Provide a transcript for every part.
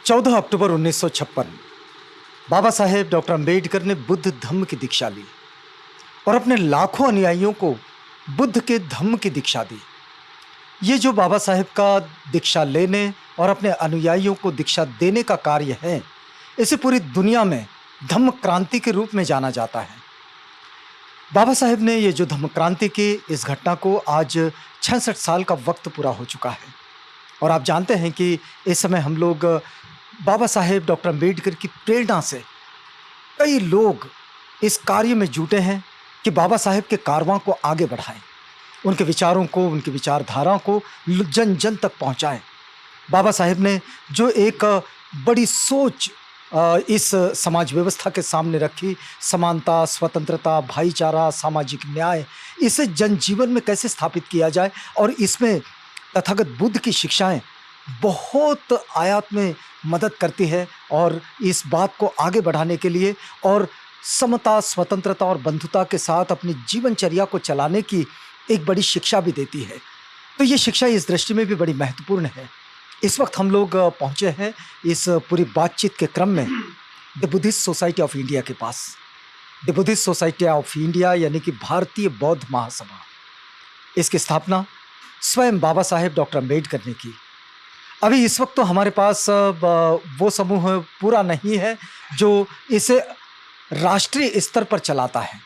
14 अक्टूबर 1956 Baba Saheb doctor Ambedkar ने बुद्ध धम्म की दीक्षा ली और अपने लाखों अनुयायियों को बुद्ध के धम्म की दीक्षा दी। ये जो बाबा साहेब का दीक्षा लेने और अपने अनुयायियों को दीक्षा देने का कार्य है, इसे पूरी दुनिया में धम्म क्रांति के रूप में जाना जाता है। बाबा साहेब ने ये जो धम्म क्रांति की इस घटना को आज 66 साल का वक्त पूरा हो चुका है और आप जानते हैं कि इस समय हम लोग बाबा साहेब डॉक्टर अंबेडकर की प्रेरणा से कई लोग इस कार्य में जुटे हैं कि बाबा साहेब के कारवां को आगे बढ़ाएं, उनके विचारों को, उनकी विचारधारा को जन जन तक पहुंचाएं। बाबा साहेब ने जो एक बड़ी सोच इस समाज व्यवस्था के सामने रखी, समानता, स्वतंत्रता, भाईचारा, सामाजिक न्याय, इसे जनजीवन में कैसे स्थापित किया जाए और इसमें तथागत बुद्ध की शिक्षाएं बहुत आयात में मदद करती है और इस बात को आगे बढ़ाने के लिए और समता, स्वतंत्रता और बंधुता के साथ अपनी जीवनचर्या को चलाने की एक बड़ी शिक्षा भी देती है। तो ये शिक्षा इस दृष्टि में भी बड़ी महत्वपूर्ण है। इस वक्त हम लोग पहुँचे हैं इस पूरी बातचीत के क्रम में the Buddhist Society of India के पास। The Buddhist Society of India यानी कि भारतीय बौद्ध महासभा, इसकी स्थापना स्वयं बाबा साहेब डॉक्टर अंबेडकर ने की। अभी इस वक्त तो हमारे पास वो समूह पूरा नहीं है जो इसे राष्ट्रीय स्तर पर चलाता है,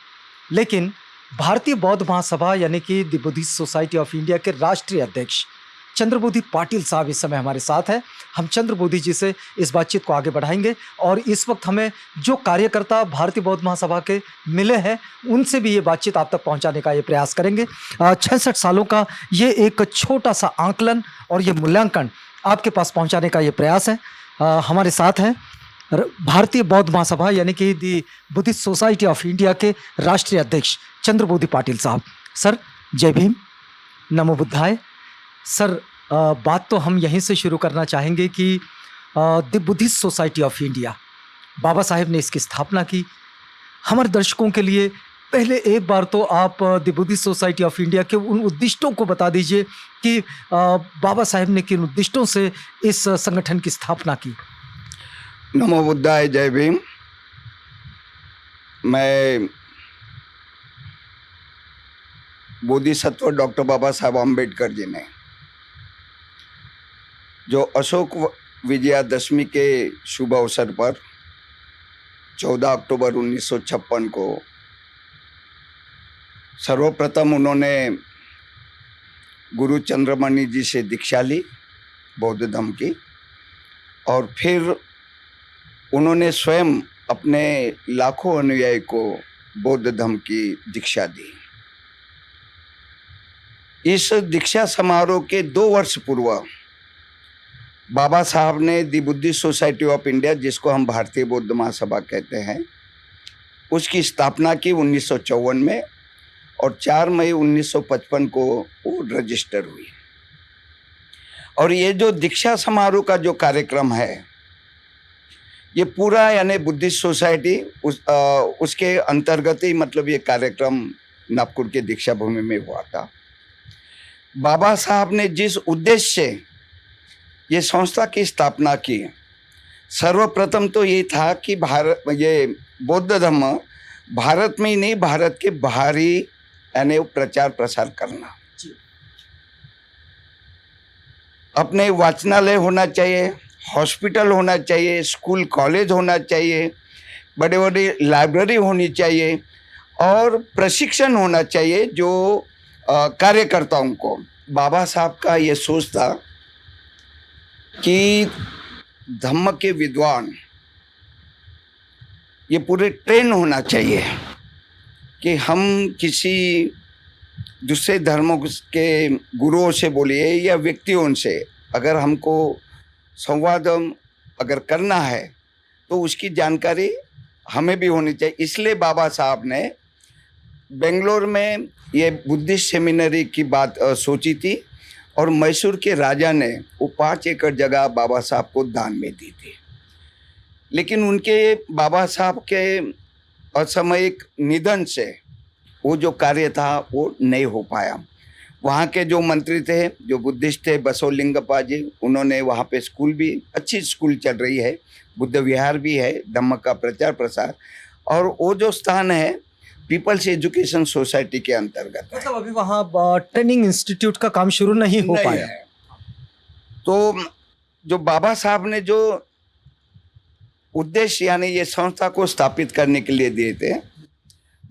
लेकिन भारतीय बौद्ध महासभा यानी कि the Buddhist Society of India के राष्ट्रीय अध्यक्ष चंद्रबोधि पाटिल साहब इस समय हमारे साथ हैं। हम चंद्रबोधि जी से इस बातचीत को आगे बढ़ाएंगे और इस वक्त हमें जो कार्यकर्ता भारतीय बौद्ध महासभा के मिले हैं उनसे भी ये बातचीत आप तक पहुंचाने का ये प्रयास करेंगे। 66 सालों का ये एक छोटा सा आंकलन और ये मूल्यांकन आपके पास पहुंचाने का ये प्रयास है। हमारे साथ हैं भारतीय बौद्ध महासभा यानी कि दी बुद्धिस्ट सोसाइटी ऑफ इंडिया के राष्ट्रीय अध्यक्ष चंद्रबोधि पाटिल साहब। सर जय भीम, नमो बुद्धाय। सर बात तो हम यहीं से शुरू करना चाहेंगे कि the Buddhist Society of India, Baba Saheb ने इसकी स्थापना की। हमारे दर्शकों के लिए पहले एक बार तो आप the Buddhist Society of India के उन उद्दिष्टों को बता दीजिए कि बाबा साहेब ने किन उद्दिष्टों से इस संगठन की स्थापना की। नमो बुद्धाय, जय भीम। मैं बोधिसत्व डॉक्टर बाबा साहब अम्बेडकर जी ने जो अशोक विजयादशमी के शुभ अवसर पर 14 अक्टूबर 1956 को सर्वप्रथम उन्होंने गुरु चंद्रमणि जी से दीक्षा ली बौद्ध धर्म की और फिर उन्होंने स्वयं अपने लाखों अनुयायी को बौद्ध धर्म की दीक्षा दी। इस दीक्षा समारोह के 2 वर्ष पूर्व बाबा साहब ने दी बुद्धिस्ट सोसाइटी ऑफ इंडिया, जिसको हम भारतीय बौद्ध महासभा कहते हैं, उसकी स्थापना की 1954 में और 4 मई 1955 को वो रजिस्टर हुई। और ये जो दीक्षा समारोह का जो कार्यक्रम है ये पूरा यानी बुद्धिस्ट सोसाइटी उसके अंतर्गत ही मतलब ये कार्यक्रम नागपुर के दीक्षा भूमि में हुआ था। बाबा साहब ने जिस उद्देश्य से ये संस्था की स्थापना की, सर्वप्रथम तो ये था कि ये बौद्ध धर्म भारत में ही नहीं, भारत के बाहरी यानी प्रचार प्रसार करना। अपने वाचनालय होना चाहिए, हॉस्पिटल होना चाहिए, स्कूल कॉलेज होना चाहिए, बड़े बड़े लाइब्रेरी होनी चाहिए और प्रशिक्षण होना चाहिए जो कार्यकर्ताओं को। बाबा साहब का ये सोच था कि धम्म के विद्वान ये पूरे ट्रेन होना चाहिए कि हम किसी दूसरे धर्मों के गुरुओं से बोलिए या व्यक्तियों से अगर हमको संवाद अगर करना है तो उसकी जानकारी हमें भी होनी चाहिए। इसलिए बाबा साहब ने बेंगलोर में ये बुद्धिस्ट सेमिनरी की बात सोची थी और मैसूर के राजा ने वो 5 एकड़ जगह बाबा साहब को दान में दी थी। लेकिन उनके बाबा साहब के असामयिक निधन से वो जो कार्य था वो नहीं हो पाया। वहाँ के जो मंत्री थे, जो बुद्धिस्ट थे, बसवलिंगप्पा जी, उन्होंने वहाँ पे स्कूल भी, अच्छी स्कूल चल रही है, बुद्ध विहार भी है, धम्म का प्रचार प्रसार। और वो जो स्थान है पीपल्स एजुकेशन सोसाइटी के अंतर्गत है। मतलब अभी वहाँ ट्रेनिंग इंस्टीट्यूट का काम शुरू नहीं हो नहीं पाया। है। तो जो बाबा साहब ने जो उद्देश्य यानी ये संस्था को स्थापित करने के लिए दिए थे,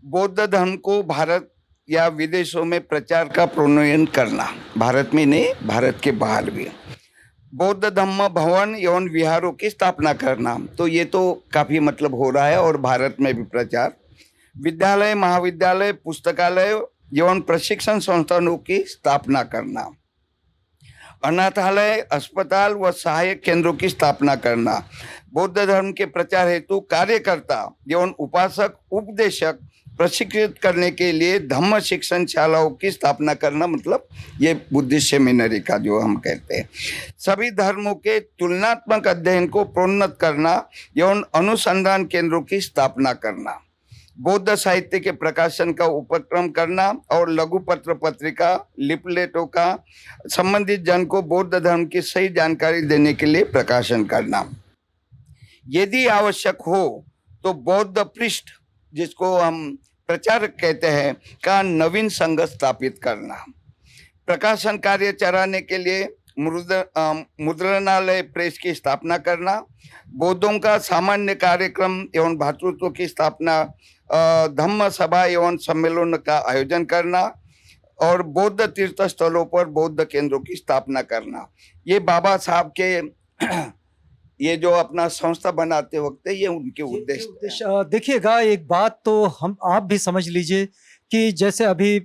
बौद्ध धर्म को भारत या विदेशों में प्रचार का प्रोन्नयन करना, भारत में नहीं, भारत के बाहर भी, बौद्ध धम्म भवन एवं विहारों की स्थापना करना, तो ये तो काफी मतलब हो रहा है, और भारत में भी प्रचार, विद्यालय, महाविद्यालय, पुस्तकालय एवं प्रशिक्षण संस्थानों की स्थापना करना, अनाथालय, अस्पताल व सहायक केंद्रों की स्थापना करना, बौद्ध धर्म के प्रचार हेतु कार्यकर्ता एवं उपासक उपदेशक प्रशिक्षित करने के लिए धम्म शिक्षण शालाओं की स्थापना करना, मतलब ये बुद्धिस्ट सेमिनरी का जो हम कहते हैं, सभी धर्मों के तुलनात्मक अध्ययन को प्रोन्नत करना एवं अनुसंधान केंद्रों की स्थापना करना, बौद्ध साहित्य के प्रकाशन का उपक्रम करना और लघु पत्र पत्रिका लिपलेटों का संबंधित जन को बौद्ध धर्म की सही जानकारी देने के लिए प्रकाशन करना, यदि आवश्यक हो तो बौद्ध पृष्ठ, जिसको हम प्रचारक कहते हैं, का नवीन संघ स्थापित करना, प्रकाशन कार्य चलाने के लिए मुद्रणालय प्रेस की स्थापना करना, बौद्धों का सामान्य कार्यक्रम एवं भातृत्व की स्थापना, धम्म सभा एवं सम्मेलन का आयोजन करना और बौद्ध तीर्थ स्थलों पर बौद्ध केंद्रों की स्थापना करना। ये बाबा साहब के ये जो अपना संस्था बनाते वक्त ये उनके उद्देश्य। देखिएगा, एक बात तो हम आप भी समझ लीजिए कि जैसे अभी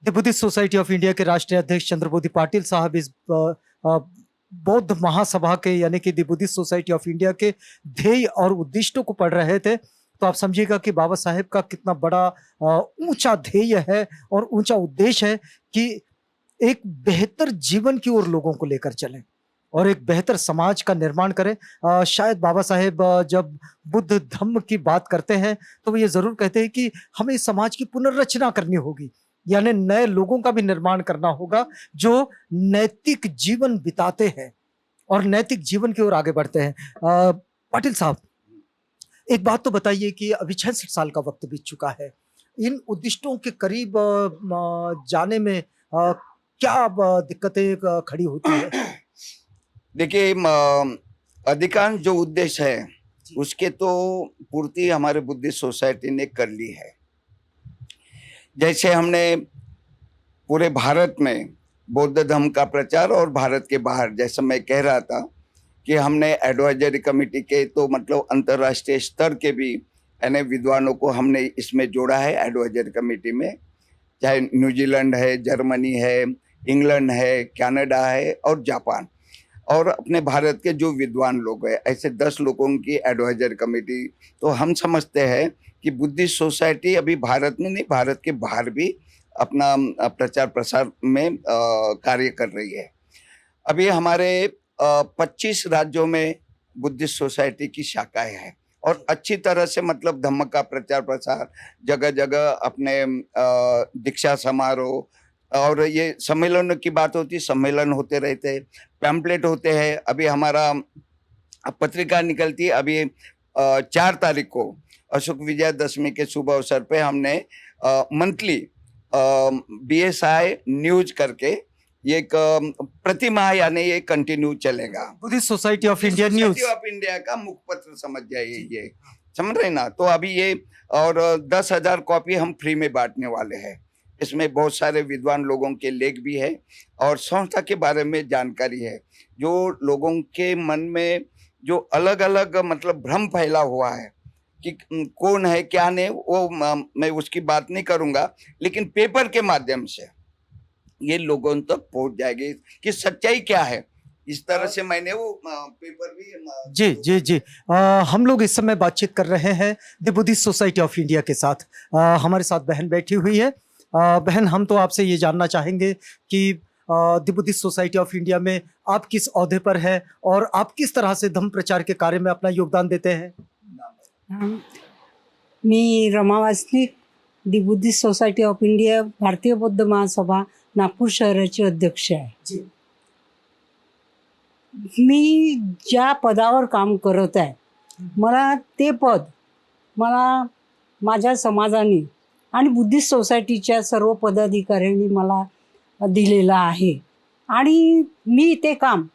the Buddhist Society of India के राष्ट्रीय अध्यक्ष चंद्रबोधि पाटिल साहब इस बौद्ध महासभा के यानी कि the Buddhist Society of India के ध्येय और उद्दिष्टों को पढ़ रहे थे, तो आप समझिएगा कि बाबा साहेब का कितना बड़ा ऊंचा ध्येय है और ऊंचा उद्देश्य है कि एक बेहतर जीवन की ओर लोगों को लेकर चलें और एक बेहतर समाज का निर्माण करें। शायद बाबा साहेब जब बुद्ध धम्म की बात करते हैं तो वो ये जरूर कहते हैं कि हमें इस समाज की पुनर्रचना करनी होगी, यानी नए लोगों का भी निर्माण करना होगा जो नैतिक जीवन बिताते हैं और नैतिक जीवन की ओर आगे बढ़ते हैं। पाटिल साहब, एक बात तो बताइए कि अभी 66 साल का वक्त बीत चुका है, इन उद्दिष्टों के करीब जाने में क्या दिक्कतें खड़ी होती है? देखिए, अधिकांश जो उद्देश्य है उसके तो पूर्ति हमारे बुद्धिस्ट सोसाइटी ने कर ली है। जैसे हमने पूरे भारत में बौद्ध धर्म का प्रचार और भारत के बाहर, जैसा मैं कह रहा था कि हमने एडवाइजरी कमेटी के तो मतलब अंतर्राष्ट्रीय स्तर के भी यानी विद्वानों को हमने इसमें जोड़ा है एडवाइजरी कमेटी में, चाहे न्यूजीलैंड है, जर्मनी है, इंग्लैंड है, कनाडा है और जापान, और अपने भारत के जो विद्वान लोग हैं, ऐसे 10 लोगों की एडवाइजरी कमेटी। तो हम समझते हैं कि बुद्धिस्ट सोसाइटी अभी भारत में नहीं, भारत के बाहर भी अपना प्रचार प्रसार में कार्य कर रही है। अभी हमारे 25 राज्यों में बुद्धिस्ट सोसाइटी की शाखाएं हैं और अच्छी तरह से मतलब धम्म का प्रचार प्रसार जगह जगह अपने दीक्षा समारोह और ये सम्मेलन की बात होती, सम्मेलन होते रहते हैं, पैम्पलेट होते हैं। अभी हमारा पत्रिका निकलती है, अभी 4 तारीख को अशोक विजयदशमी के शुभ अवसर पे हमने मंथली BSI न्यूज करके ये एक प्रतिमाह यानी ये कंटिन्यू चलेगा, Buddhist Society of India news, society of India का मुखपत्र समझ जाइए, ये समझ रहे ना। तो अभी ये और 10,000 कॉपी हम फ्री में बांटने वाले हैं। इसमें बहुत सारे विद्वान लोगों के लेख भी है और संस्था के बारे में जानकारी है। जो लोगों के मन में जो अलग अलग मतलब भ्रम फैला हुआ है कि कौन है क्या नहीं, वो मैं उसकी बात नहीं करूंगा, लेकिन पेपर के माध्यम से ये लोगों तक पहुंच जाएगी कि सच्चाई क्या है। इस तरह से मैंने वो पेपर भी जी हम लोग इस समय बातचीत कर रहे हैं the Buddhist Society of India के साथ। हमारे साथ बहन बैठी हुई है। बहन, हम तो आपसे ये जानना चाहेंगे कि the Buddhist Society of India में आप किस ओहदे पर है और आप किस तरह से धम्म प्रचार के कार्य में अपना योगदान देते हैं? मी Rama Wasnik, the Buddhist Society of India, भारतीय बौद्ध महासभा नागपूर शहराची अध्यक्ष आहे. मी ज्या पदावर काम करत आहे मला ते पद मला माझ्या समाजाने आणि बुद्धिस्ट सोसायटीच्या सर्व पदाधिकाऱ्यांनी मला दिलेलं आहे आणि मी ते काम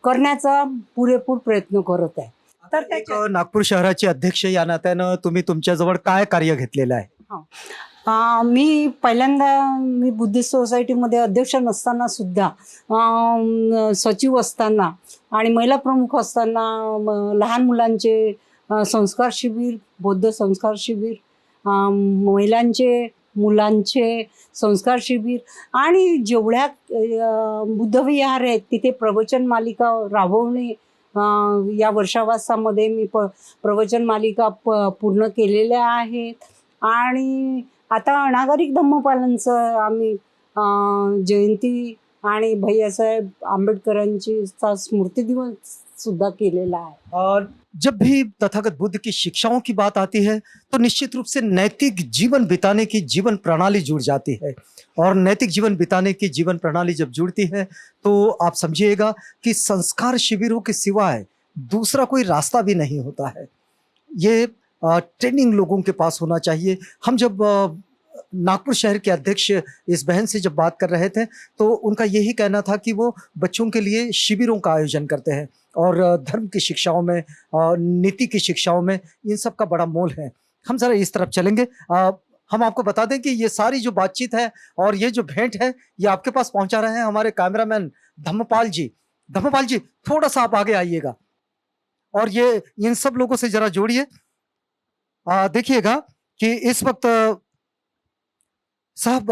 करण्याचा पुरेपूर प्रयत्न करत आहे. तर एक नागपूर शहराचे अध्यक्ष या नात्यानं तुम्ही तुमच्याजवळ काय कार्य घेतलेलं आहे? मी पहिल्यांदा बुद्धिस्ट सोसायटीमध्ये अध्यक्ष नसताना सुद्धा सचिव असताना आणि महिला प्रमुख असताना लहान मुलांचे संस्कार शिबिर, बौद्ध संस्कार शिबिर, महिलांचे मुलांचे संस्कार शिबिर आणि जेवढ्या बुद्धविहार आहेत तिथे प्रवचन मालिका राबवणे, या वर्षावासामध्ये मी प्रवचन मालिका पूर्ण केलेल्या आहेत. आणि आता अनागरिक धम्मपालांचं आम्ही जयंती आणि भैयासाहेब आंबेडकरांची स्मृती दिवस सुद्धा केलेला आहे. और जब भी तथागत बुद्ध की शिक्षाओं की बात आती है तो निश्चित रूप से नैतिक जीवन बिताने की जीवन प्रणाली जुड़ जाती है और नैतिक जीवन बिताने की जीवन प्रणाली जब जुड़ती है तो आप समझिएगा कि संस्कार शिविरों के सिवाय दूसरा कोई रास्ता भी नहीं होता है. ये ट्रेनिंग लोगों के पास होना चाहिए. हम जब नागपुर शहर के अध्यक्ष इस बहन से जब बात कर रहे थे तो उनका यही कहना था कि वो बच्चों के लिए शिविरों का आयोजन करते हैं और धर्म की शिक्षाओं में, नीति की शिक्षाओं में इन सब का बड़ा मोल है. हम जरा इस तरफ चलेंगे. हम आपको बता दें कि ये सारी जो बातचीत है और ये जो भेंट है ये आपके पास पहुंचा रहे हैं हमारे कैमरामैन धम्मपाल जी. धम्मपाल जी थोड़ा सा आप आगे आइएगा और ये इन सब लोगों से जरा जोड़िए. देखिएगा कि इस वक्त साहब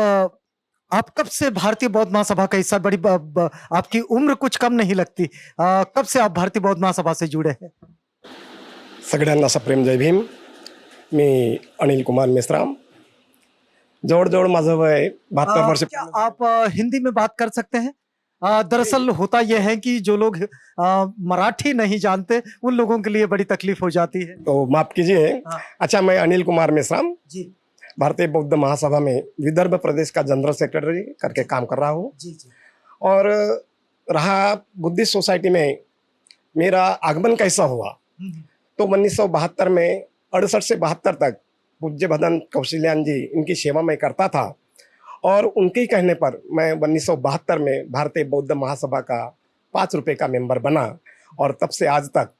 आप कब से भारतीय बौद्ध महासभा का हिस्सा? बड़ी आपकी उम्र कुछ कम नहीं लगती. कब से आप भारतीय बौद्ध महासभा से जुड़े हैं? सगळ्यांना सप्रेम जय भीम. मी अनिल कुमार मेश्राम. जवळ माझं वय 72 वर्ष. क्या आप हिंदी में बात कर सकते हैं? दरअसल होता यह है कि जो लोग मराठी नहीं जानते उन लोगों के लिए बड़ी तकलीफ हो जाती है. तो माफ कीजिए. अच्छा, मैं अनिल कुमार मेश्राम जी भारतीय बौद्ध महासभा में विदर्भ प्रदेश का जनरल सेक्रेटरी करके काम कर रहा हूँ. जी जी. और रहा बुद्धिस्ट सोसाइटी में मेरा आगमन कैसा हुआ, तो 1972 में 68 से 72 तक पूज्य भदन कौशल्यान जी इनकी सेवा मैं करता था और उनके ही कहने पर मैं 1972 में भारतीय बौद्ध महासभा का 5 रुपये का मेंबर बना और तब से आज तक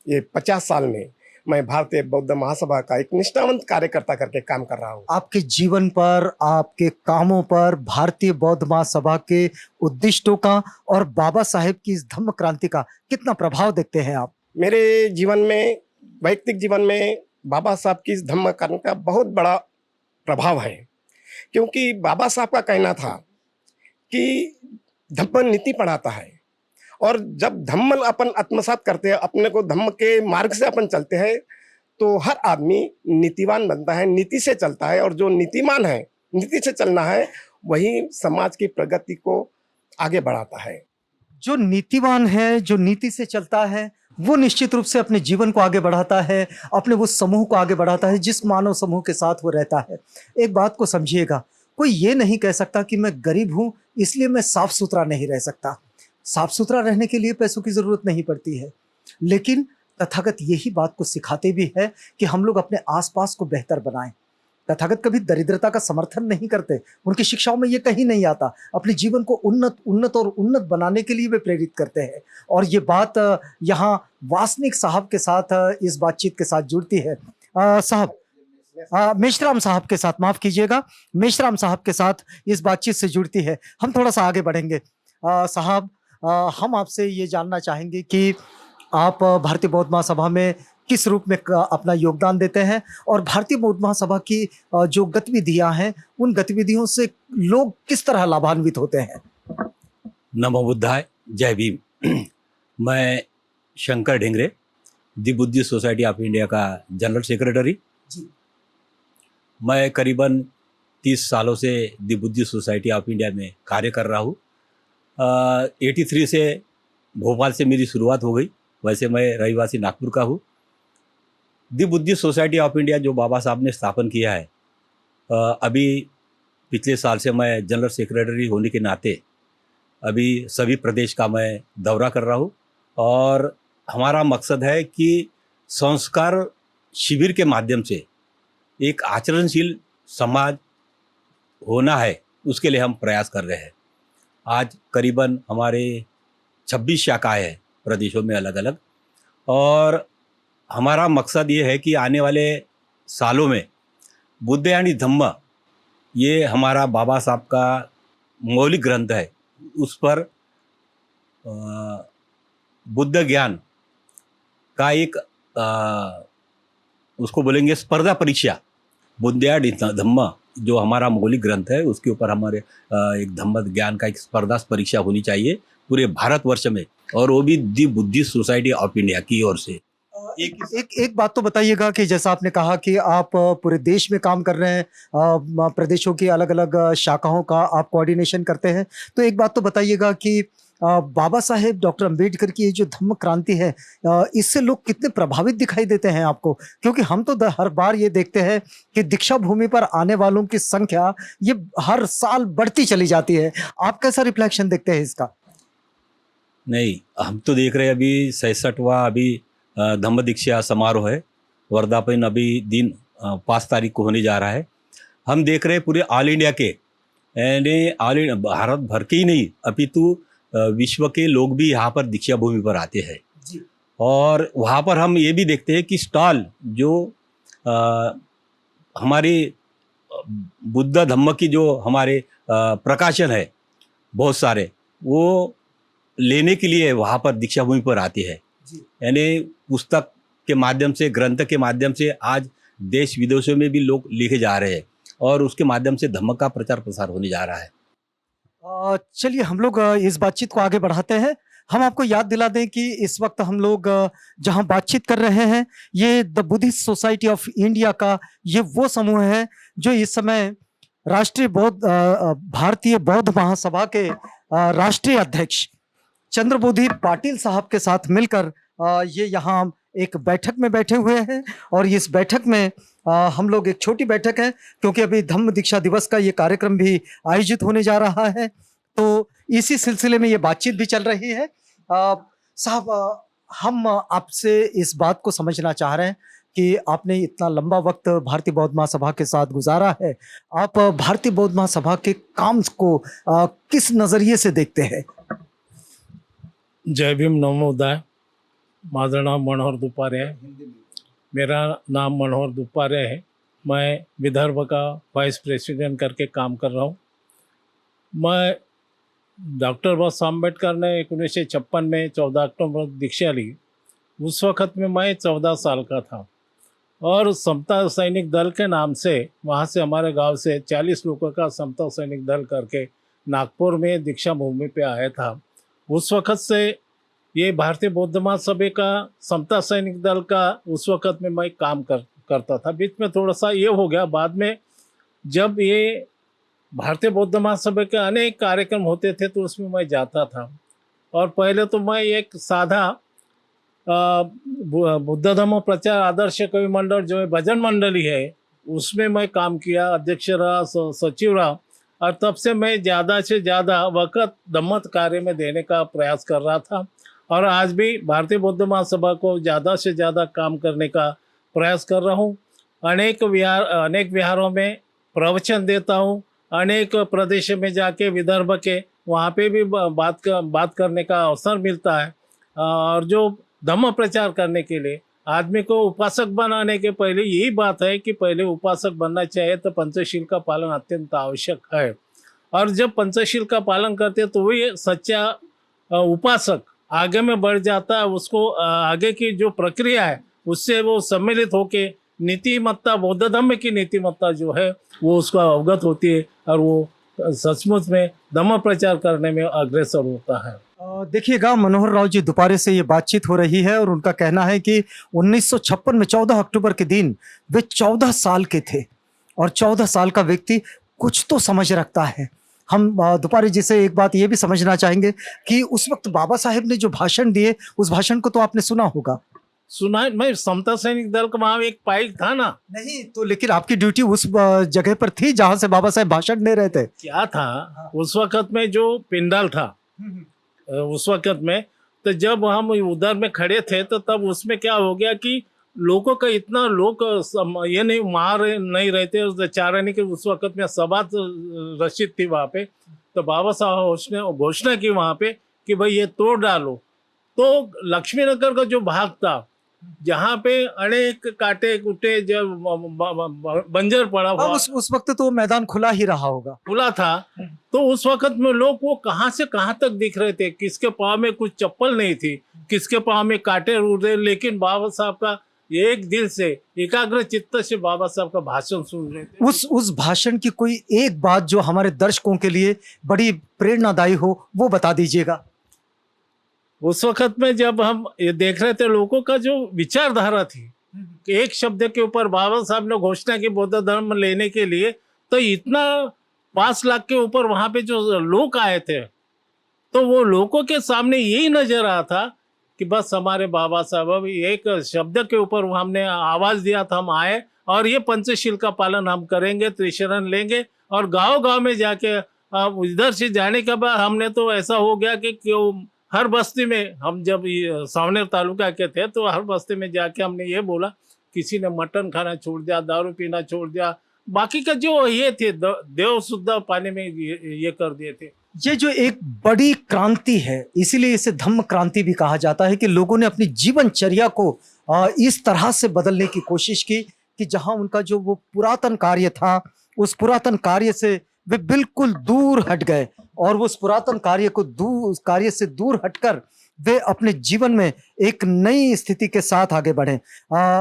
ये 50 साल में मैं भारतीय बौद्ध महासभा का एक निष्ठावंत कार्यकर्ता करके काम कर रहा हूँ. आपके जीवन पर, आपके कामों पर भारतीय बौद्ध महासभा के उद्दिष्टों का और बाबा साहेब की इस धम्म क्रांति का कितना प्रभाव देखते हैं आप? मेरे जीवन में, वैयक्तिक जीवन में बाबा साहब की इस धम्म क्रांति का बहुत बड़ा प्रभाव है, क्योंकि बाबा साहब का कहना था कि धम्म नीति पढ़ाता है और जब धम्म अपन आत्मसात करते हैं, अपने को धम्म के मार्ग से अपन चलते हैं तो हर आदमी नीतिवान बनता है, नीति से चलता है और जो नीतिमान है, नीति से चलना है, वही समाज की प्रगति को आगे बढ़ाता है. जो नीतिवान है, जो नीति से चलता है, वो निश्चित रूप से अपने जीवन को आगे बढ़ाता है, अपने वो समूह को आगे बढ़ाता है जिस मानव समूह के साथ वो रहता है. एक बात को समझिएगा, कोई ये नहीं कह सकता कि मैं गरीब हूं इसलिए मैं साफ सुथरा नहीं रह सकता. साफ सुथरा रहने के लिए पैसों की जरूरत नहीं पड़ती है, लेकिन तथागत यही बात को सिखाते भी है कि हम लोग अपने आसपास को बेहतर बनाएं. तथागत कभी दरिद्रता का समर्थन नहीं करते, उनकी शिक्षाओं में ये कहीं नहीं आता. अपने जीवन को उन्नत बनाने के लिए वे प्रेरित करते हैं. और ये बात यहाँ वासनिक साहब के साथ इस बातचीत के साथ जुड़ती है. साहब, मेश्राम साहब के साथ, माफ कीजिएगा, मेश्राम साहब के साथ इस बातचीत से जुड़ती है. हम थोड़ा सा आगे बढ़ेंगे. साहब, हम आपसे ये जानना चाहेंगे कि आप भारतीय बौद्ध महासभा में किस रूप में अपना योगदान देते हैं और भारतीय बौद्ध महासभा की जो गतिविधियां हैं उन गतिविधियों से लोग किस तरह लाभान्वित होते हैं? नमो बुद्धाय, जय भीम. मैं Shankar Dhengre, the Buddhist Society of India का जनरल सेक्रेटरी. जी. मैं करीबन 30 सालों से the Buddhist Society of India में कार्य कर रहा हूँ. 83 से भोपाल से मेरी शुरुआत हो गई. वैसे मैं रहिवासी नागपुर का हूँ. दी बुद्धिस्ट सोसाइटी ऑफ इंडिया जो बाबा साहब ने स्थापन किया है, अभी पिछले साल से मैं जनरल सेक्रेटरी होने के नाते अभी सभी प्रदेश का मैं दौरा कर रहा हूँ और हमारा मकसद है कि संस्कार शिविर के माध्यम से एक आचरणशील समाज होना है, उसके लिए हम प्रयास कर रहे हैं। आज करीबन हमारे 26 शाखाएं हैं प्रदेशों में अलग अलग, और हमारा मकसद ये है कि आने वाले सालों में बुद्ध यानी धम्म, ये हमारा बाबा साहब का मौलिक ग्रंथ है, उस पर बुद्ध ज्ञान का एक उसको बोलेंगे स्पर्धा परीक्षा, बुद्ध यानी धम्म जो हमारा मौलिक ग्रंथ है उसके ऊपर हमारे एक धम्म ज्ञान का एक स्पर्धा परीक्षा होनी चाहिए पूरे भारतवर्ष में, और वो भी दी बुद्धिस्ट सोसाइटी ऑफ इंडिया की ओर से। एक बात तो बताइएगा कि जैसा आपने कहा कि आप पूरे देश में काम कर रहे हैं, प्रदेशों की अलग अलग शाखाओं का आप कोऑर्डिनेशन करते हैं, तो एक बात तो बताइएगा कि बाबा साहेब डॉक्टर अंबेडकर की ये जो धम्म क्रांति है, इससे लोग कितने प्रभावित दिखाई देते हैं आपको? क्योंकि हम तो हर बार ये देखते हैं कि दीक्षा भूमि पर आने वालों की संख्या ये हर साल बढ़ती चली जाती है। आप कैसा रिफ्लेक्शन देखते हैं इसका? नहीं, हम तो देख रहे हैं अभी 66वां अभी धम्म दीक्षा समारोह है, वर्धापन अभी दिन 5 तारीख को होने जा रहा है। हम देख रहे हैं पूरे ऑल इंडिया के, यानी ऑल इंडिया भारत भर के ही नहीं अपितु विश्व के लोग भी यहाँ पर दीक्षा भूमि पर आते हैं जी। और वहाँ पर हम ये भी देखते हैं कि स्टॉल जो हमारी बुद्ध धम्म की जो हमारे प्रकाशन है बहुत सारे, वो लेने के लिए वहाँ पर दीक्षा भूमि पर आते हैं। यानी पुस्तक के माध्यम से, ग्रंथ के माध्यम से आज देश विदेशों में भी लोग लिखे जा रहे हैं और उसके माध्यम से धम्म का प्रचार प्रसार होने जा रहा है। चलिए हम लोग इस बातचीत को आगे बढ़ाते हैं। हम आपको याद दिला दें कि इस वक्त हम लोग जहां बातचीत कर रहे हैं, ये the Buddhist Society of India का ये वो समूह है जो इस समय राष्ट्रीय बौद्ध भारतीय बौद्ध महासभा के राष्ट्रीय अध्यक्ष चंद्रबोधि पाटिल साहब के साथ मिलकर ये यहाँ एक बैठक में बैठे हुए हैं। और इस बैठक में हम लोग, एक छोटी बैठक है क्योंकि अभी धम्म दीक्षा दिवस का ये कार्यक्रम भी आयोजित होने जा रहा है, तो इसी सिलसिले में ये बातचीत भी चल रही है। साहब, हम आपसे इस बात को समझना चाह रहे हैं कि आपने इतना लंबा वक्त भारतीय बौद्ध महासभा के साथ गुजारा है, आप भारतीय बौद्ध महासभा के काम को किस नज़रिए से देखते हैं? जय भीम, नमोदय। माझा नाम मनोहर दुपारे है। मेरा नाम मनोहर दुपारे है। मैं विदर्भ का वाइस प्रेसिडेंट करके काम कर रहा हूँ। मैं डॉक्टर बाबा साहब अम्बेडकर ने 1956 में 14 अक्टूबर दीक्षा ली। उस वक़्त में मैं 14 साल का था और समता सैनिक दल के नाम से वहाँ से हमारे गांव से 40 लोगों का समता सैनिक दल करके नागपुर में दीक्षा भूमि पे आया था। उस वक़्त से ये भारतीय बौद्ध महासभा का समता सैनिक दल का उस वक़्त में मैं काम करता था। बीच में थोड़ा सा ये हो गया, बाद में जब ये भारतीय बौद्ध महासभा के अनेक कार्यक्रम होते थे तो उसमें मैं जाता था। और पहले तो मैं एक साधा बुद्ध धम्म प्रचार आदर्श कवि मंडल जो है भजन मंडली है, उसमें मैं काम किया, अध्यक्ष रहा, सचिव रहा। और तब से मैं ज़्यादा से ज़्यादा वक़्त धम्म कार्य में देने का प्रयास कर रहा था और आज भी भारतीय बौद्ध महासभा को ज़्यादा से ज़्यादा काम करने का प्रयास कर रहा हूँ। अनेक विहारों में प्रवचन देता हूँ, अनेक प्रदेश में जाके विदर्भ के वहाँ पे भी बात करने का अवसर मिलता है। और जो धम्म प्रचार करने के लिए आदमी को उपासक बनाने के पहले यही बात है कि पहले उपासक बनना चाहिए तो पंचशील का पालन अत्यंत आवश्यक है। और जब पंचशील का पालन करते तो वही सच्चा उपासक आगे में बढ़ जाता है। उसको आगे की जो प्रक्रिया है उससे वो सम्मिलित होके नीतिमत्ता, बौद्ध धम्म की नीतिमत्ता जो है वो उसको अवगत होती है और वो सचमुच में धम्म प्रचार करने में अग्रसर होता है। देखिएगा, मनोहर राव जी दुपारे से ये बातचीत हो रही है और उनका कहना है कि 1956 में 14 अक्टूबर के दिन वे 14 साल के थे और 14 साल का व्यक्ति कुछ तो समझ रखता है। हम दुपारे जी से एक बात ये भी समझना चाहेंगे कि उस वक्त बाबा साहेब ने जो भाषण दिए, उस भाषण को तो आपने सुना होगा। सुना, मैं समता सैनिक दल का वहाँ एक पाइक था ना, नहीं तो लेकिन आपकी ड्यूटी उस जगह पर थी जहां से बाबा साहेब भाषण दे रहे थे। क्या था उस वक्त में जो पिंडाल था उस वक्त में, तो जब हम उधर में खड़े थे तो तब उसमें क्या हो गया कि लोगों का इतना लोग ये नहीं मार नहीं रहते उस चारानी के, उस वक्त में सभा रशीद थी वहाँ पे, तो बाबा साहब ने घोषणा की वहाँ पे कि भाई ये तोड़ डालो। तो लक्ष्मी नगर का जो भाग था जहाँ पे अनेक काटे कुटे जब बंजर पड़ा हाँ, हुआ उस वक्त तो मैदान खुला ही रहा होगा। खुला था, तो उस वक्त में लोग वो कहाँ से कहाँ तक दिख रहे थे, किसके पाँव में कुछ चप्पल नहीं थी, किसके पाँव में कांटे उड़ रहे, लेकिन बाबा साहब का एक दिल से एकाग्र चित्त से बाबा साहब का भाषण सुन रहे थे। उस भाषण की कोई एक बात जो हमारे दर्शकों के लिए बड़ी प्रेरणादायी हो वो बता दीजिएगा। उस वक्त में जब हम ये देख रहे थे लोगों का जो विचारधारा थी कि एक शब्द के ऊपर बाबा साहब ने घोषणा की बौद्ध धर्म लेने के लिए, तो इतना 5 लाख के ऊपर वहां पे जो लोग आए थे, तो वो लोगों के सामने यही नजर आ था कि बस हमारे बाबा साहब अब एक शब्द के ऊपर हमने आवाज दिया था, हम आए और ये पंचशील का पालन हम करेंगे, त्रिशरण लेंगे, और गांव गांव में जाके इधर से जाने के बाद हमने तो ऐसा हो गया कि क्यों हर बस्ती में, हम जब सावनेर तालुका के थे तो हर बस्ती में जाके हमने ये बोला, किसी ने मटन खाना छोड़ दिया, दारू पीना छोड़ दिया, बाकी का जो ये थे देव शुद्ध पानी में ये कर दिए थे। ये जो एक बड़ी क्रांति है, इसीलिए इसे धम्म क्रांति भी कहा जाता है कि लोगों ने अपनी जीवनचर्या को इस तरह से बदलने की कोशिश की कि जहां उनका जो वो पुरातन कार्य था, उस पुरातन कार्य से वे बिल्कुल दूर हट गए और वो उस पुरातन कार्य से दूर हटकर वे अपने जीवन में एक नई स्थिति के साथ आगे बढ़े।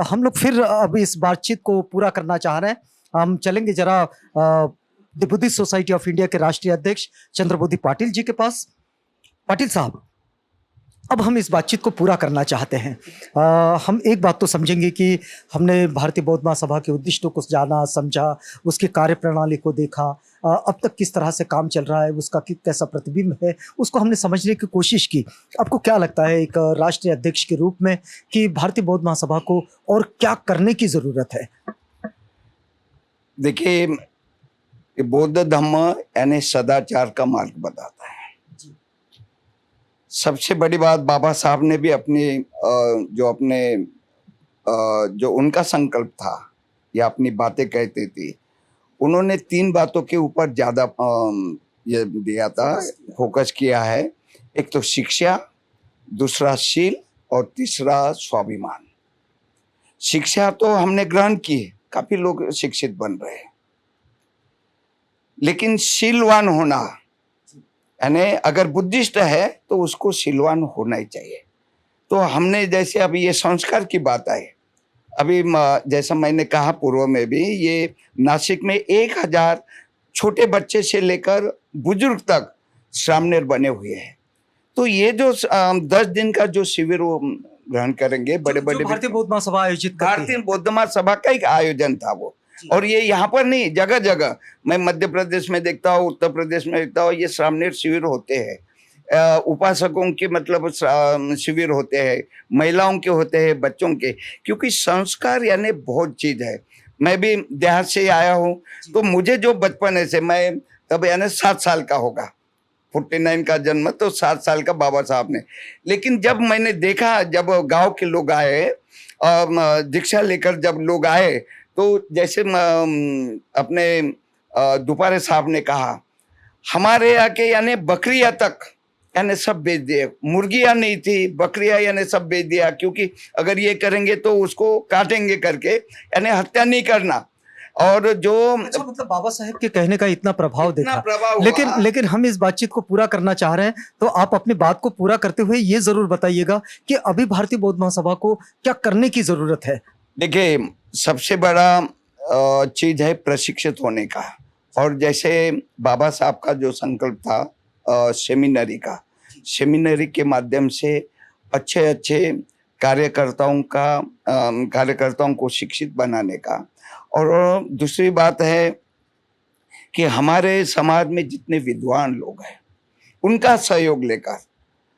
हम लोग फिर अब इस बातचीत को पूरा करना चाह रहे हैं। हम चलेंगे जरा the Buddhist Society of India के राष्ट्रीय अध्यक्ष चंद्रबोधि पाटिल जी के पास। पाटिल साहब, अब हम इस बातचीत को पूरा करना चाहते हैं। हम एक बात तो समझेंगे कि हमने भारतीय बौद्ध महासभा के उद्दिष्टों को जाना, समझा, उसकी कार्यप्रणाली को देखा, अब तक किस तरह से काम चल रहा है, उसका कैसा प्रतिबिंब है, उसको हमने समझने की कोशिश की। आपको क्या लगता है एक राष्ट्रीय अध्यक्ष के रूप में कि भारतीय बौद्ध महासभा को और क्या करने की जरूरत है? देखिए, ये बौद्ध धम्म यानी सदाचार का मार्ग बताता है। सबसे बड़ी बात, बाबा साहब ने भी जो उनका संकल्प था या अपनी बातें कहते थे, उन्होंने 3 बातों के ऊपर ज्यादा ये दिया था, फोकस किया है। एक तो शिक्षा, दूसरा शील और तीसरा स्वाभिमान। शिक्षा तो हमने ग्रहण की है, काफी लोग शिक्षित बन रहे हैं, लेकिन शीलवान होना, यानी अगर बुद्धिस्ट है तो उसको शीलवान होना ही चाहिए। तो हमने जैसे अभी ये संस्कार की बात आई, अभी जैसा मैंने कहा पूर्व में भी, ये नासिक में 1000 छोटे बच्चे से लेकर बुजुर्ग तक सामनेर बने हुए हैं। तो ये जो 10 दिन का जो शिविर वो ग्रहण करेंगे, बड़े बड़े भारतीय बौद्ध महासभा आयोजित करती है। भारतीय बौद्ध महासभा का एक आयोजन था वो, और ये यहाँ पर नहीं, जगह जगह, मैं मध्य प्रदेश में देखता हूँ, उत्तर प्रदेश में देखता हूँ, ये सामने शिविर होते हैं। उपासकों के मतलब शिविर होते हैं, महिलाओं के होते हैं, बच्चों के, क्योंकि संस्कार यानी बहुत चीज है। मैं भी देहात से आया हूँ, तो मुझे जो बचपन से, मैं तब यानी 7 साल का होगा, 49 का जन्म, तो 7 साल का बाबा साहब ने। लेकिन जब मैंने देखा, जब गांव के लोग आए, दीक्षा लेकर जब लोग आए, तो जैसे अपने दुपारे साहब ने कहा, हमारे यहाँ के यानी बकरियां तक यानी सब बेच दिए, मुर्गियां नहीं थी, बकरियां यानी सब बेच दिया, क्योंकि अगर ये करेंगे तो उसको काटेंगे करके, यानी हत्या नहीं करना। और जो अच्छा, मतलब बाबा साहेब के कहने का इतना प्रभाव देखा, प्रभाव लेकिन हम इस बातचीत को पूरा करना चाह रहे हैं, तो आप अपनी बात को पूरा करते हुए ये जरूर बताइएगा कि अभी भारतीय बौद्ध महासभा को क्या करने की जरूरत है। देखिए, सबसे बड़ा चीज है प्रशिक्षित होने का। और जैसे बाबा साहब का जो संकल्प था सेमिनरी के माध्यम से अच्छे कार्यकर्ताओं को शिक्षित बनाने का। और दूसरी बात है कि हमारे समाज में जितने विद्वान लोग हैं, उनका सहयोग लेकर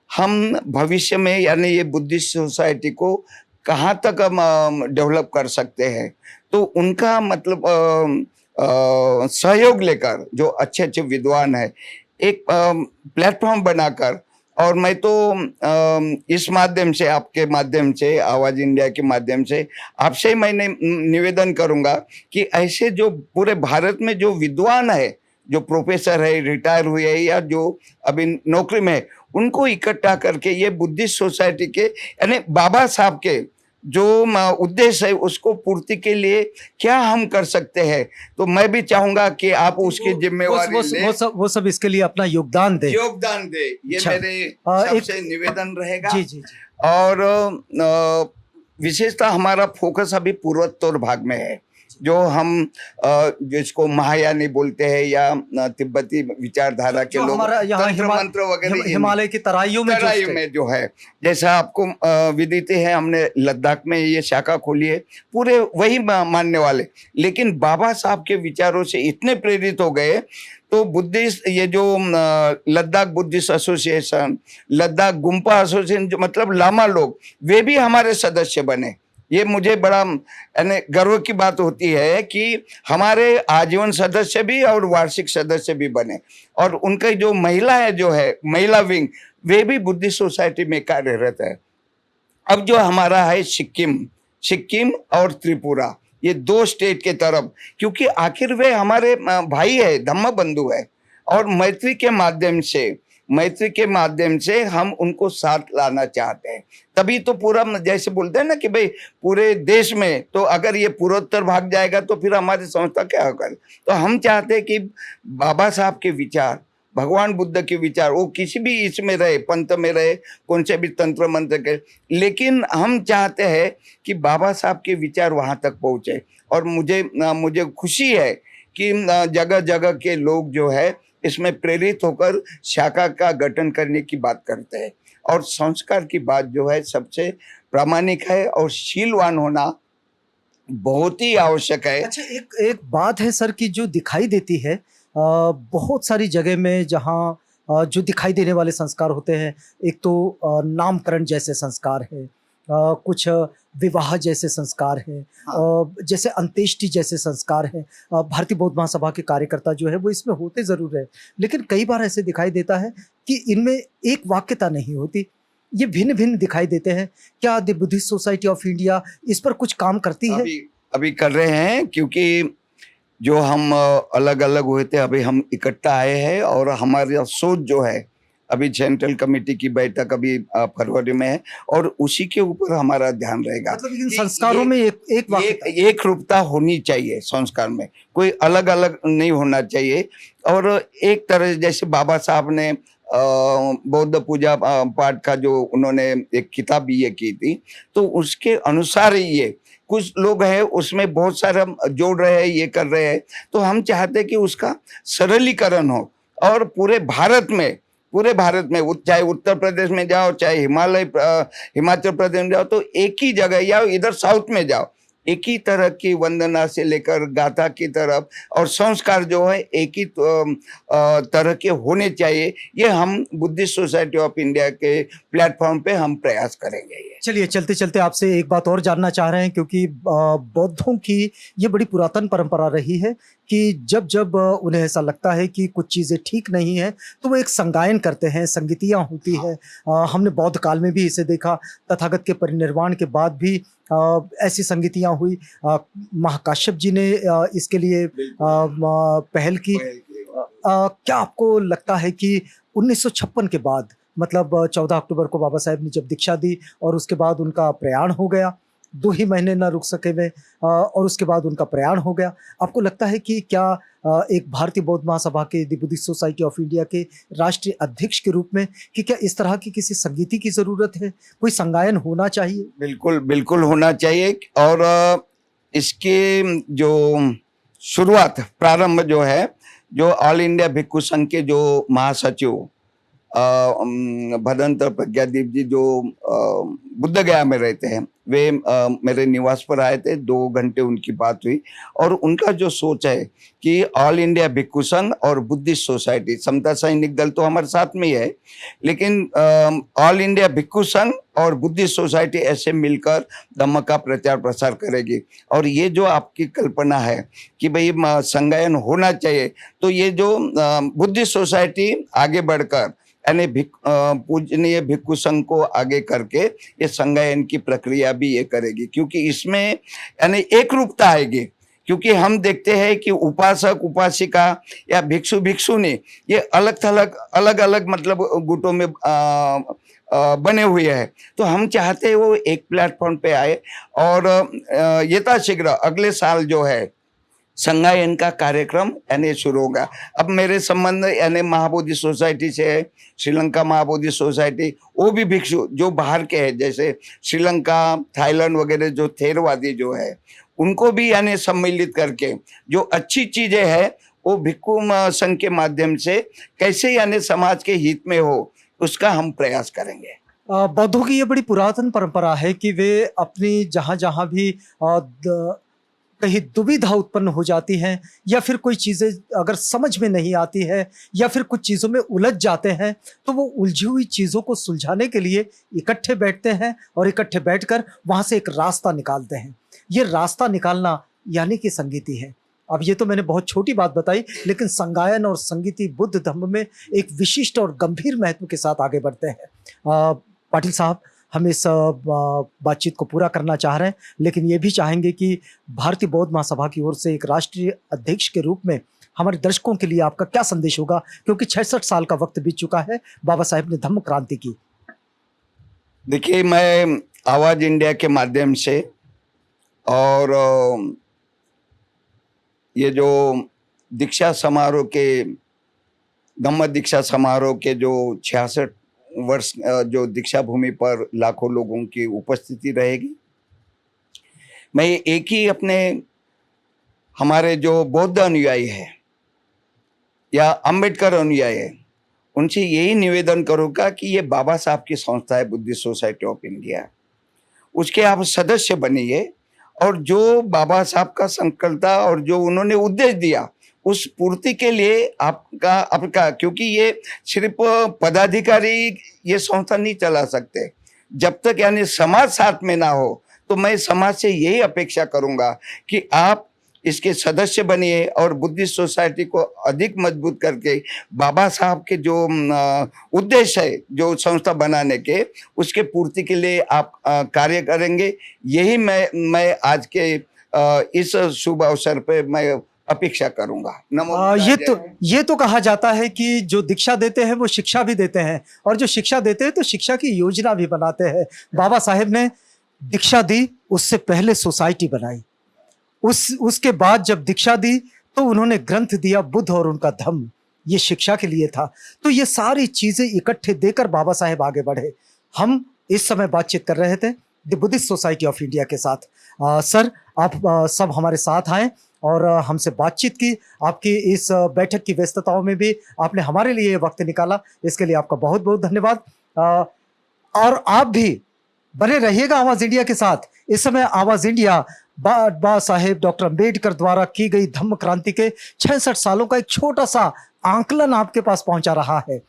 हम भविष्य में यानी ये बुद्धिस्ट सोसाइटी को कहाँ तक हम डेवलप कर सकते हैं, तो उनका मतलब सहयोग लेकर जो अच्छे अच्छे विद्वान है एक प्लेटफॉर्म बनाकर, और मैं तो इस माध्यम से, आपके माध्यम से, आवाज इंडिया के माध्यम से आपसे मैंने निवेदन करूंगा कि ऐसे जो पूरे भारत में जो विद्वान है, जो प्रोफेसर है, रिटायर हुए हैं या जो अभी नौकरी में है, उनको इकट्ठा करके ये बुद्धिस्ट सोसाइटी के यानी बाबा साहब के जो उद्देश्य है उसको पूर्ति के लिए क्या हम कर सकते हैं, तो मैं भी चाहूंगा कि आप उसकी जिम्मेवारी लें, वो सब इसके लिए अपना योगदान दे। योगदान दे, ये अच्छा। मेरे सबसे निवेदन रहेगा। जी जी जी। और विशेषता हमारा फोकस अभी पूर्वोत्तर भाग में है, जो हम जिसको महायानी बोलते हैं या तिब्बती विचारधारा के जो लोग हमारा यहाँ तंत्र मंत्र वगैरह हिमालय की तराइयों में तराई में जो है, जैसा आपको विदित है, हमने लद्दाख में ये शाखा खोली है, पूरे वही मानने वाले, लेकिन बाबा साहब के विचारों से इतने प्रेरित हो गए, तो बुद्धिस्ट ये जो Ladakh Buddhist association, Ladakh Gompa association, जो मतलब लामा लोग, वे भी हमारे सदस्य बने। ये मुझे बड़ा यानी गर्व की बात होती है कि हमारे आजीवन सदस्य भी और वार्षिक सदस्य भी बने, और उनका जो महिला है, जो है महिला विंग, वे भी बुद्धिस्ट सोसाइटी में कार्यरत है। अब जो हमारा है सिक्किम और त्रिपुरा, ये 2 स्टेट के तरफ, क्योंकि आखिर वे हमारे भाई है, धम्म बंधु है, और मैत्री के माध्यम से हम उनको साथ लाना चाहते हैं। तभी तो पूरा, जैसे बोलते हैं ना कि भाई पूरे देश में, तो अगर ये पूर्वोत्तर भाग जाएगा तो फिर हमारी संस्था क्या होगा। तो हम चाहते हैं कि बाबा साहब के विचार, भगवान बुद्ध के विचार, वो किसी भी इसमें रहे, पंथ में रहे, कौन से भी तंत्र मंत्र के, लेकिन हम चाहते हैं कि बाबा साहब के विचार वहां तक पहुंचे। और मुझे खुशी है कि जगह जगह के लोग जो है इसमें प्रेरित होकर शाखा का गठन करने की बात करते हैं, और संस्कार की बात जो है सबसे प्रामाणिक है, और शीलवान होना बहुत ही आवश्यक है। अच्छा, एक बात है सर की जो दिखाई देती है बहुत सारी जगह में, जहाँ जो दिखाई देने वाले संस्कार होते हैं, एक तो नामकरण जैसे संस्कार है, कुछ विवाह जैसे संस्कार है, जैसे अंत्येष्टि जैसे संस्कार है। भारतीय बौद्ध महासभा के कार्यकर्ता जो है वो इसमें होते ज़रूर है, लेकिन कई बार ऐसे दिखाई देता है कि इनमें एक वाक्यता नहीं होती, ये भिन्न भिन्न दिखाई देते हैं। क्या the Buddhist Society of India इस पर कुछ काम करती है? अभी कर रहे हैं, क्योंकि जो हम अलग अलग हुए थे, अभी हम इकट्ठा आए हैं, और हमारा सोच जो है, अभी सेंट्रल कमेटी की बैठक अभी फरवरी में है, और उसी के ऊपर हमारा ध्यान रहेगा। मतलब इन संस्कारों में एक रूपता होनी चाहिए, संस्कार में कोई अलग अलग नहीं होना चाहिए। और एक तरह जैसे बाबा साहब ने बौद्ध पूजा पाठ का जो उन्होंने एक किताब ये की थी, तो उसके अनुसार ही ये कुछ लोग हैं उसमें बहुत सारा जोड़ रहे हैं, ये कर रहे हैं, तो हम चाहते हैं कि उसका सरलीकरण हो, और पूरे भारत में चाहे उत्तर प्रदेश में जाओ, चाहे हिमाचल प्रदेश में जाओ, तो एक ही जगह, या इधर साउथ में जाओ, एक ही तरह की वंदना से लेकर गाथा की तरफ, और संस्कार जो है एक ही तरह के होने चाहिए। ये हम बुद्धिस्ट सोसाइटी ऑफ इंडिया के प्लेटफॉर्म पे हम प्रयास करेंगे। ये चलिए, चलते चलते आपसे एक बात और जानना चाह रहे हैं, क्योंकि बौद्धों की ये बड़ी पुरातन परंपरा रही है कि जब जब उन्हें ऐसा लगता है कि कुछ चीज़ें ठीक नहीं है, तो वो एक संगायन करते हैं, संगीतियाँ होती है। हमने बौद्ध काल में भी इसे देखा, तथागत के परिनिर्वाण के बाद भी ऐसी संगीतियाँ हुई। महाकाश्यप जी ने इसके लिए पहल की। क्या आपको लगता है कि 1956 के बाद, मतलब 14 अक्टूबर को बाबा साहेब ने जब दीक्षा दी और उसके बाद उनका प्रयाण हो गया, 2 ही महीने ना रुक सके वे, और उसके बाद उनका प्रयाण हो गया, आपको लगता है कि क्या एक भारतीय बौद्ध महासभा के the Buddhist Society of India के राष्ट्रीय अध्यक्ष के रूप में कि क्या इस तरह की किसी संगीति की ज़रूरत है, कोई संगायन होना चाहिए? बिल्कुल होना चाहिए। और इसके जो शुरुआत, प्रारंभ जो है, जो ऑल इंडिया भिक्षु संघ के जो महासचिव भदंतर प्रज्ञादीप जी जो बुद्ध गया में रहते हैं, वे मेरे निवास पर आए थे। 2 घंटे उनकी बात हुई और उनका जो सोच है कि ऑल इंडिया भिक्षु संघ और बुद्धिस्ट सोसाइटी, समता सैनिक दल तो हमारे साथ में ही है, लेकिन ऑल इंडिया भिक्षु संघ और बुद्धिस्ट सोसाइटी ऐसे मिलकर धम्म का प्रचार प्रसार करेगी। और ये जो आपकी कल्पना है कि भाई संगायन होना चाहिए, तो ये जो बुद्धिस्ट सोसाइटी आगे बढ़कर यानी पूजनीय भिक्षु संघ को आगे करके ये संगायन की प्रक्रिया भी ये करेगी, क्योंकि इसमें यानी एक रूपता आएगी। क्योंकि हम देखते हैं कि उपासक उपासिका या भिक्षु भिक्षुनी ये अलग अलग मतलब गुटों में बने हुए हैं। तो हम चाहते हैं वो एक प्लेटफॉर्म पे आए और यथाशीघ्र अगले साल जो है संगायन का कार्यक्रम यानी शुरू होगा। अब मेरे संबंध यानी महाबोधि सोसाइटी से है, श्रीलंका महाबोधि सोसाइटी, वो भी भिक्षु जो बाहर के हैं, जैसे श्रीलंका, थाईलैंड वगैरह जो थेरवादी जो है, उनको भी यानी सम्मिलित करके जो अच्छी चीजें हैं वो भिक्षु संघ के माध्यम से कैसे यानी समाज के हित में हो, उसका हम प्रयास करेंगे। बौद्धों की ये बड़ी पुरातन परंपरा है कि वे अपनी जहाँ जहाँ भी कहीं दुविधा उत्पन्न हो जाती हैं या फिर कोई चीज़ें अगर समझ में नहीं आती है या फिर कुछ चीज़ों में उलझ जाते हैं, तो वो उलझी हुई चीज़ों को सुलझाने के लिए इकट्ठे बैठते हैं और इकट्ठे बैठकर वहाँ से एक रास्ता निकालते हैं। ये रास्ता निकालना यानी कि संगीति है। अब ये तो मैंने बहुत छोटी बात बताई, लेकिन संगायन और संगीति बुद्ध धम्म में एक विशिष्ट और गंभीर महत्व के साथ आगे बढ़ते हैं। पाटिल साहब, हम इस बातचीत को पूरा करना चाह रहे हैं, लेकिन ये भी चाहेंगे कि भारतीय बौद्ध महासभा की ओर से एक राष्ट्रीय अध्यक्ष के रूप में हमारे दर्शकों के लिए आपका क्या संदेश होगा, क्योंकि 66 साल का वक्त बीत चुका है बाबा साहेब ने धम्म क्रांति की। देखिए, मैं आवाज इंडिया के माध्यम से और ये जो दीक्षा समारोह के धम्म दीक्षा समारोह के जो 66 वर्ष जो दीक्षा भूमि पर लाखों लोगों की उपस्थिति रहेगी, मैं एक ही अपने हमारे जो बौद्ध अनुयायी है या अंबेडकर अनुयायी है, उनसे यही निवेदन करूँगा कि ये बाबा साहब की संस्था है बुद्धिस्ट सोसाइटी ऑफ इंडिया, उसके आप सदस्य बनिए और जो बाबा साहब का संकल्पता और जो उन्होंने उद्देश्य दिया उस पूर्ति के लिए आपका क्योंकि ये सिर्फ पदाधिकारी ये संस्था नहीं चला सकते जब तक यानी समाज साथ में ना हो। तो मैं समाज से यही अपेक्षा करूंगा कि आप इसके सदस्य बनिए और बुद्धिस्ट सोसाइटी को अधिक मजबूत करके बाबा साहब के जो उद्देश्य है जो संस्था बनाने के, उसके पूर्ति के लिए आप कार्य करेंगे। यही मैं आज के इस शुभ अवसर पे मैं अपेक्षा करूंगा। ये तो कहा जाता है कि जो दीक्षा देते हैं वो शिक्षा भी देते हैं, और जो शिक्षा देते हैं तो शिक्षा की योजना भी बनाते हैं। बाबा साहेब ने दीक्षा दी, उससे पहले सोसाइटी बनाई, उसके बाद जब दीक्षा दी तो उन्होंने ग्रंथ दिया बुद्ध और उनका धम्म, ये शिक्षा के लिए था। तो ये सारी चीजें इकट्ठे देकर बाबा साहेब आगे बढ़े। हम इस समय बातचीत कर रहे थे the Buddhist Society of India के साथ। सर, आप सब हमारे साथ आए और हमसे बातचीत की। आपकी इस बैठक की व्यस्तताओं में भी आपने हमारे लिए वक्त निकाला, इसके लिए आपका बहुत बहुत धन्यवाद। और आप भी बने रहिएगा आवाज इंडिया के साथ। इस समय आवाज इंडिया बाबा साहेब डॉक्टर अम्बेडकर द्वारा की गई धम्म क्रांति के 66 सालों का एक छोटा सा आंकलन आपके पास पहुंचा रहा है।